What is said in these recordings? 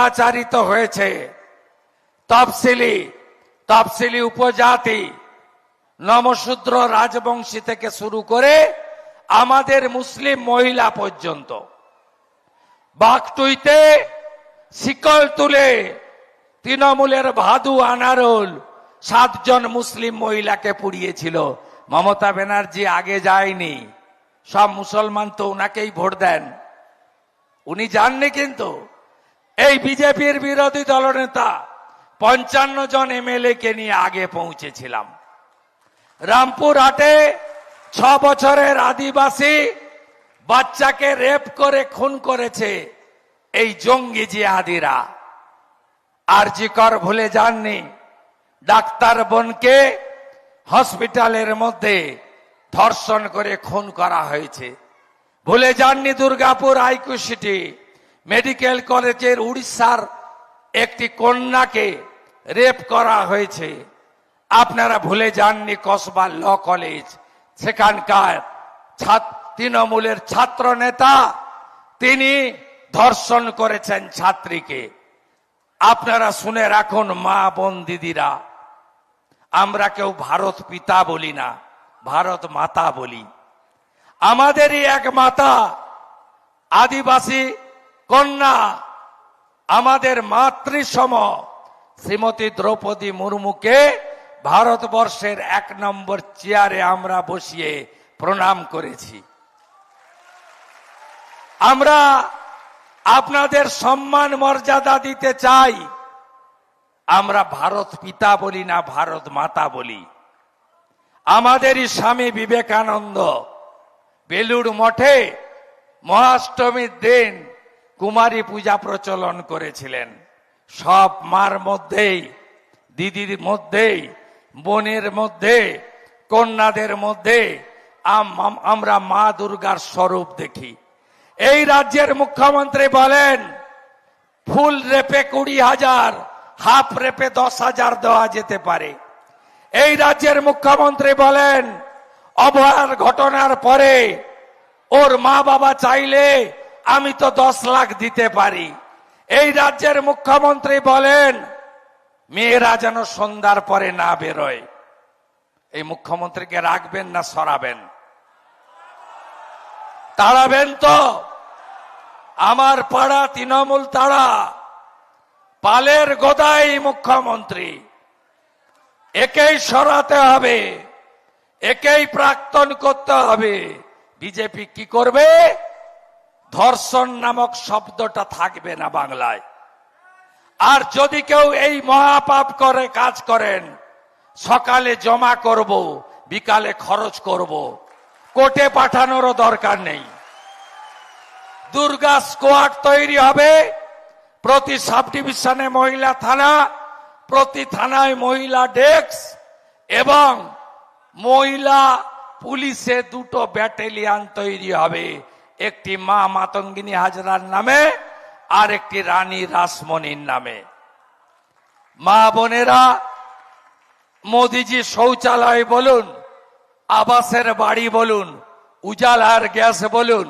অত্যাচারিত হয়েছে তফসিলি উপজাতি, নমশূদ্র, রাজবংশী থেকে শুরু করে আমাদের মুসলিম মহিলা পর্যন্ত। বাগটুইতে শিকল তুলে তৃণমূলের ভাদু আনারুল 7 জন মুসলিম মহিলাকে পুড়িয়েছিল। মমতা ব্যানার্জি আগে যায়নি, সব মুসলমান তো ওনাকেই ভোট দেন, উনি যাননি। কিন্তু এই বিজেপির বিরোধী দলনেতা 55 জন এমএলএ কে নিয়ে আগে পৌঁছেছিলাম। রামপুরহাটে 6 বছরের আদিবাসী বাচ্চাকে রেপ করে খুন করেছে এই জঙ্গি জিহাদিরা। আরজি কর ভুলে যাননি, ডাক্তার বোনকে হসপিটালের মধ্যে ধর্ষণ করে খুন করা হয়েছে। ভুলে যাননি দুর্গাপুর আইকিউসিটি মেডিকেল কলেজের উড়িষ্যার একটি কন্যাকে রেপ করা হয়েছে। আপনারা ভুলে যাননি কসবা ল কলেজ, সেখানকার তৃণমূলের ছাত্র নেতা তিনি ধর্ষণ করেছেন ছাত্রীকে। আপনারা শুনে রাখুন মা বোন দিদিরা, আমরা কেউ ভারত পিতা বলি না, ভারত মাতা বলি। আমাদেরই এক মাতা আদিবাসী কন্যা, আমাদের মাতৃসম শ্রীমতী দ্রৌপদী মুর্মুকে ভারতবর্ষের 1 নম্বর চেয়ারে আমরা বসিয়ে প্রণাম করেছি। আমরা আপনাদের সম্মান মর্যাদা দিতে চাই। আমরা ভারত পিতা বলি না, ভারত মাতা বলি। আমাদেরই স্বামী বিবেকানন্দ বেলুড় মঠে মহাষ্টমীর দিন কুমারী পূজা প্রচলন করেছিলেন। সব মার মধ্যেই, দিদির মধ্যেই, বোনের মধ্যে, কন্যাদের মধ্যে আমরা মা দুর্গার স্বরূপ দেখি। এই রাজ্যের মুখ্যমন্ত্রী বলেন ফুল রেপে 20,000, হাফ রেপে 10,000 দেওয়া যেতে পারে। এই রাজ্যের মুখ্যমন্ত্রী বলেন অভয়ার ঘটনার পরে ওর মা বাবা চাইলে আমি তো 10 লাখ দিতে পারি। এই রাজ্যের মুখ্যমন্ত্রী বলেন মেয়েরা যেন সন্ধ্যার পরে না বেরোয়। এই মুখ্যমন্ত্রীকে রাখবেন না সরাবেন? তাড়াবেন তো? আমার পাড়া তৃণমূল তাড়া, পালের গোদাই মুখ্যমন্ত্রী, একেই সরাতে হবে, একেই প্রাক্তন করতে হবে। বিজেপি কি করবে? ধর্ষণ নামক শব্দটা থাকবে না বাংলায়। আর যদি কেউ এই মহাপাপ করে কাজ করেন, সকালে জমা করব, বিকালে খরচ করব, কোর্টে পাঠানোরও দরকার নেই। দুর্গা স্কোয়াড তৈরি হবে, প্রতি সাব ডিভিশনে মহিলা থানা, প্রতি থানায় মহিলা ডেস্ক এবং মহিলা পুলিশে 2টো ব্যাটালিয়ন তৈরি হবে। একটি মা মাতঙ্গিনী হাজরার নামে আর একটি রানী রাসমণির নামে। মা বোনেরা, মোদিজি শৌচালয় বলুন, আবাসের বাড়ি বলুন, উজালার গ্যাস বলুন,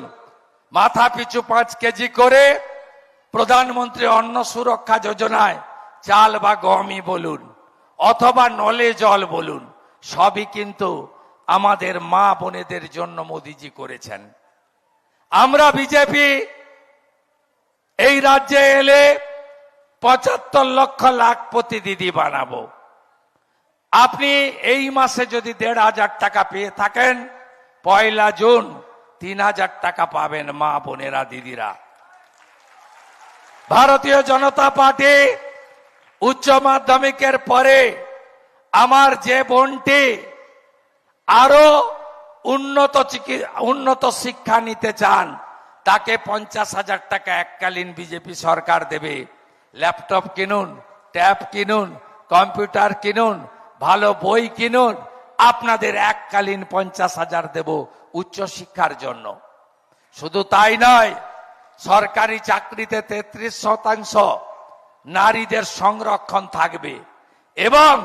মাথা পিছু 5 কেজি করে প্রধানমন্ত্রী অন্ন সুরক্ষা যোজনায় চাল বা গমই বলুন, অথবা নলে জল বলুন, সবই কিন্তু আমাদের মা বোনেদের জন্য মোদিজি করেছেন। আমরা বিজেপি এই রাজ্যে এলে 75 লক্ষ লাখপতি দিদি বানাবো। আপনি এই মাসে যদি 1,500 টাকা পেয়ে থাকেন, 1 জুন 3,000 টাকা পাবেন মা বোনেরা দিদিরা। ভারতীয় জনতা পার্টি উচ্চ মাধ্যমিকের পরে আমার যে বোনটি আরো উন্নত শিক্ষা নিতে চান, তাকে 50,000 টাকা এককালীন বিজেপি সরকার দেবে। ল্যাপটপ কিনুন, ট্যাব কিনুন, কম্পিউটার কিনুন, ভালো বই কিনুন, আপনাদের এককালীন 50,000 দেব উচ্চ শিক্ষার জন্য। শুধু তাই নয়, সরকারি চাকরিতে 33% নারীদের সংরক্ষণ থাকবে। এবং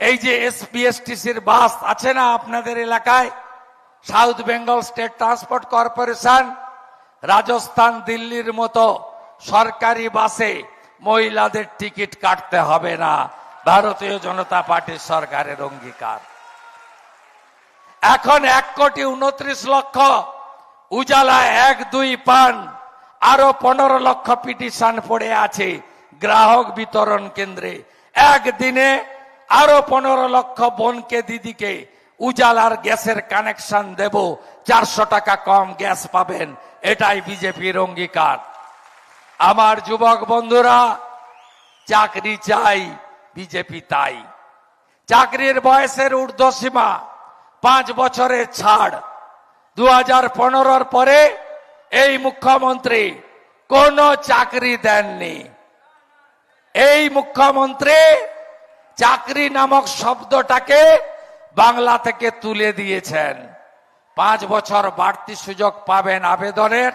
এই যে এসপিএসটিসির বাস আছে না আপনাদের এলাকায়, south Bengal state transport corporation, Rajasthan, দিল্লির মতো সরকারি বাসে মহিলাদের টিকিট কাটতে হবে না, ভারতীয় জনতা পার্টির সরকারের অঙ্গীকার। এখন 1,29,00,000 উজালা 1-2 পান, আরো 15 লক্ষ পিটিশন পড়ে আছে গ্রাহক বিতরণ কেন্দ্রে। একদিনে আরো 15 লক্ষ বোনকে দিদিকে উজালার গ্যাসের কানেকশন দেব, 400 টাকা কম গ্যাস পাবেন, এটাই বিজেপির অঙ্গীকার। আমার যুবক বন্ধুরা, চাকরি চাই, বিজেপি তাই। চাকরির বয়সের ঊর্ধ্বসীমা 5 বছরের ছাড়। 2015 পরে এই মুখ্যমন্ত্রী কোনো চাকরি দেননি। এই মুখ্যমন্ত্রী চাকরি নামক শব্দটাকে বাংলা থেকে তুলে দিয়েছেন। 5 বছর বাড়তি সুযোগ পাবেন আবেদনের।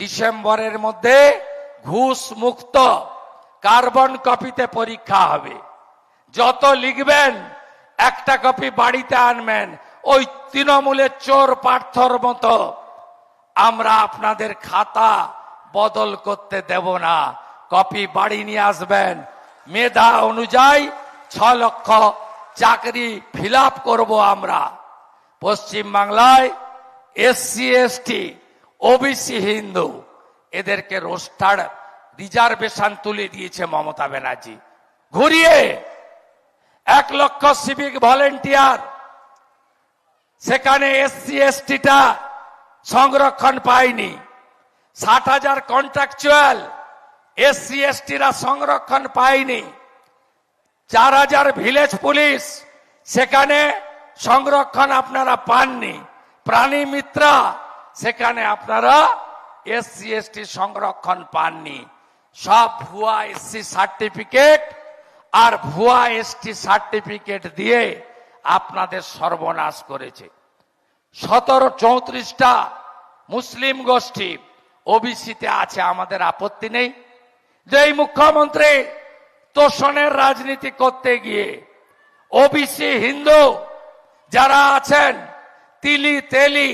ডিসেম্বরের মধ্যে ঘুষ মুক্ত কার্বন কপিতে পরীক্ষা হবে। যত লিখবেন একটা কপি বাড়িতে আনবেন। ওই তৃণমূলের চোর পার্থর মতো আমরা আপনাদের খাতা বদল করতে দেব না, কপি বাড়ি নিয়ে আসবেন। মেধা অনুযায়ী 6 লক্ষ চাকরি ফিল আপ করবো আমরা। পশ্চিম বাংলায় SC ST OBC হিন্দু এদেরকে রোস্টার রিজার্ভেশন তুলে দিয়েছে মমতা ব্যানার্জি ঘুরিয়ে। 1 লক্ষ সিভিক ভলেন্টিয়ার, সেখানে SC ST-টা সংরক্ষণ পায়নি। 60,000 কন্ট্রাকচুয়াল SC ST-রা সংরক্ষণ পায়নি। 4,000 ভিলেজ পুলিশ, সেখানে সংরক্ষণ আপনারা পাননি। প্রাণী মিত্রা, সেখানে আপনারা SC ST সংরক্ষণ পাননি। সব ভুয়া SC সার্টিফিকেট আর ভুয়া ST সার্টিফিকেট দিয়ে আপনাদের সর্বনাশ করেছে। 1734টা মুসলিম গোষ্ঠী ওবিসিতে আছে, আমাদের আপত্তি নেই। যে এই মুখ্যমন্ত্রী তোষণের রাজনীতি করতে গিয়ে ওবিসি হিন্দু যারা আছেন, তিলি তেলি,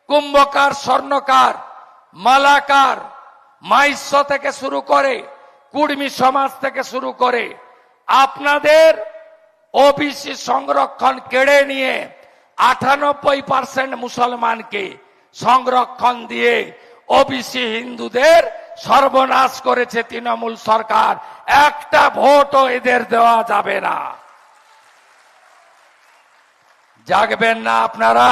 কুম্ভকার, স্বর্ণকার, মালাকার, মাইশ্য থেকে শুরু করে কুর্মী সমাজ থেকে শুরু করে আপনাদের ওবিসি সংরক্ষণ কেড়ে নিয়ে 98% মুসলমানকে সংরক্ষণ দিয়ে ওবিসি হিন্দুদের সর্বনাশ করেছে তৃণমূল সরকার। একটা ভোটও এদের দেওয়া যাবে না। জাগবেন না আপনারা,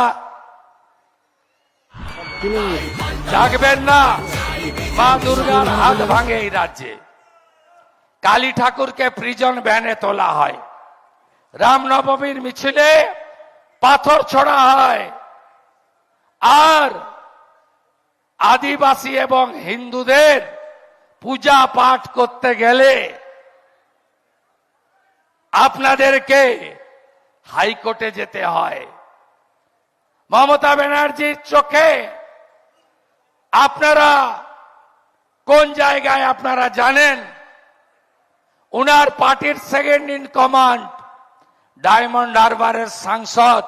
জাগবেন না। মা দুর্গার হাত ভাঙে এই রাজ্যে। কালী ঠাকুরকে প্রিজন ভ্যানে তোলা হয়, রামনবমীর মিছিলে পাথর ছোড়া হয়, আর আদিবাসী এবং হিন্দুদের পূজা পাঠ করতে গেলে আপনাদেরকে হাইকোর্টে যেতে হয়। মমতা ব্যানার্জির চোখে আপনারা কোন জায়গায় আপনারা জানেন? উনার পার্টির সেকেন্ড ইন কমান্ড ডায়মন্ড হারবারের সাংসদ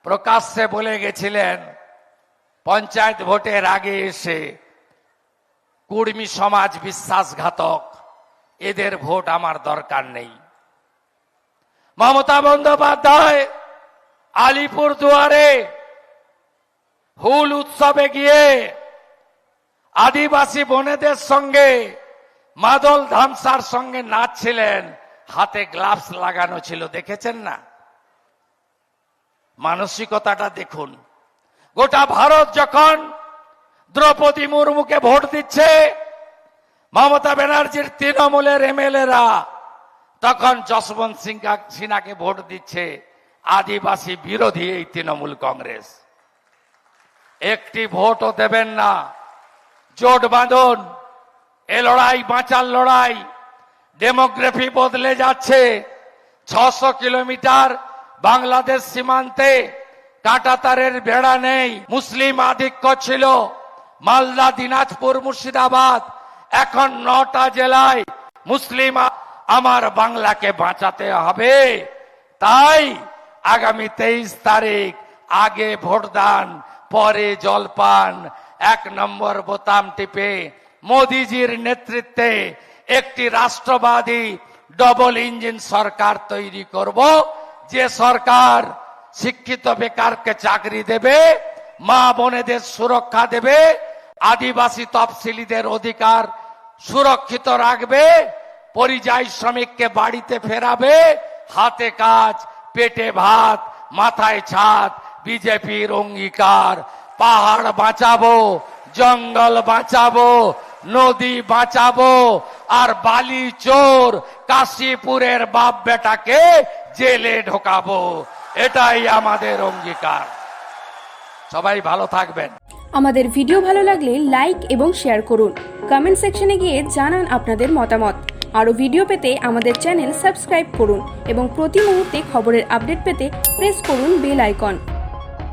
প্রকাশ্যে বলে গেছিলেন পঞ্চায়েত ভোটের আগে এসে, কুর্মী সমাজ বিশ্বাসঘাতক, এদের ভোট আমার দরকার নেই। মমতা বন্দ্যোপাধ্যায় আলিপুর দুয়ারে হুল উৎসবে গিয়ে আদিবাসী বোনেদের সঙ্গে মাদল ধামসার সঙ্গে নাচছিলেন, হাতে গ্লাভস লাগানো ছিল, দেখেছেন না? মানসিকতাটা দেখুন। গোটা ভারত যখন দ্রৌপদী মুর্মুকে ভোট দিচ্ছে, মমতা ব্যানার্জির তৃণমূলের MLA-রা তখন যশবন্ত সিনহাকে ভোট দিচ্ছে আদিবাসী বিরোধী এই তৃণমূল কংগ্রেস। একটি ভোটও দেবেন না। জোট বাঁধুন। এ লড়াই বাঁচার লড়াই। ডেমোগ্রাফি বদলে যাচ্ছে। 600 কিলোমিটার বাংলাদেশ সীমান্তে কাঁটাতারের বেড়া নেই। মুসলিম আধিক্য ছিল মালদা, দিনাজপুর, মুর্শিদাবাদ। এখন 9টা জেলায় মুসলিম। আমার বাংলাকে বাঁচাতে হবে। তাই আগামী 23 তারিখ আগে ভোটদান, পরে জলপান। 1 নম্বর বোতাম টিপে মোদিজির নেতৃত্বে একটি রাষ্ট্রবাদী ডবল ইঞ্জিন সরকার তৈরি করব, যে সরকার শিক্ষিত বেকারকে চাকরি দেবে, মা বোনেদের সুরক্ষা দেবে, আদিবাসী তফসিলিদের অধিকার সুরক্ষিত রাখবে, পরিযায়ী শ্রমিককে বাড়িতে ফেরাবে, হাতে কাজ পেটে ভাত মাথায় ছাদ বিজেপির অঙ্গীকার। পাহাড় বাঁচাবো, জঙ্গল বাঁচাবো, নদী বাঁচাবো, আর বালি চোর কাশীপুরের বাপ বেটাকে জেলে ঢোকাবো। এটাই আমাদের অঙ্গীকার। সবাই ভালো থাকবেন। আমাদের ভিডিও ভালো লাগলে লাইক এবং শেয়ার করুন। কমেন্ট সেকশনে গিয়ে জানান আপনাদের মতামত। আরও ভিডিও পেতে আমাদের চ্যানেল সাবস্ক্রাইব করুন এবং প্রতি মুহূর্তে খবরের আপডেট পেতে প্রেস করুন বেল আইকন।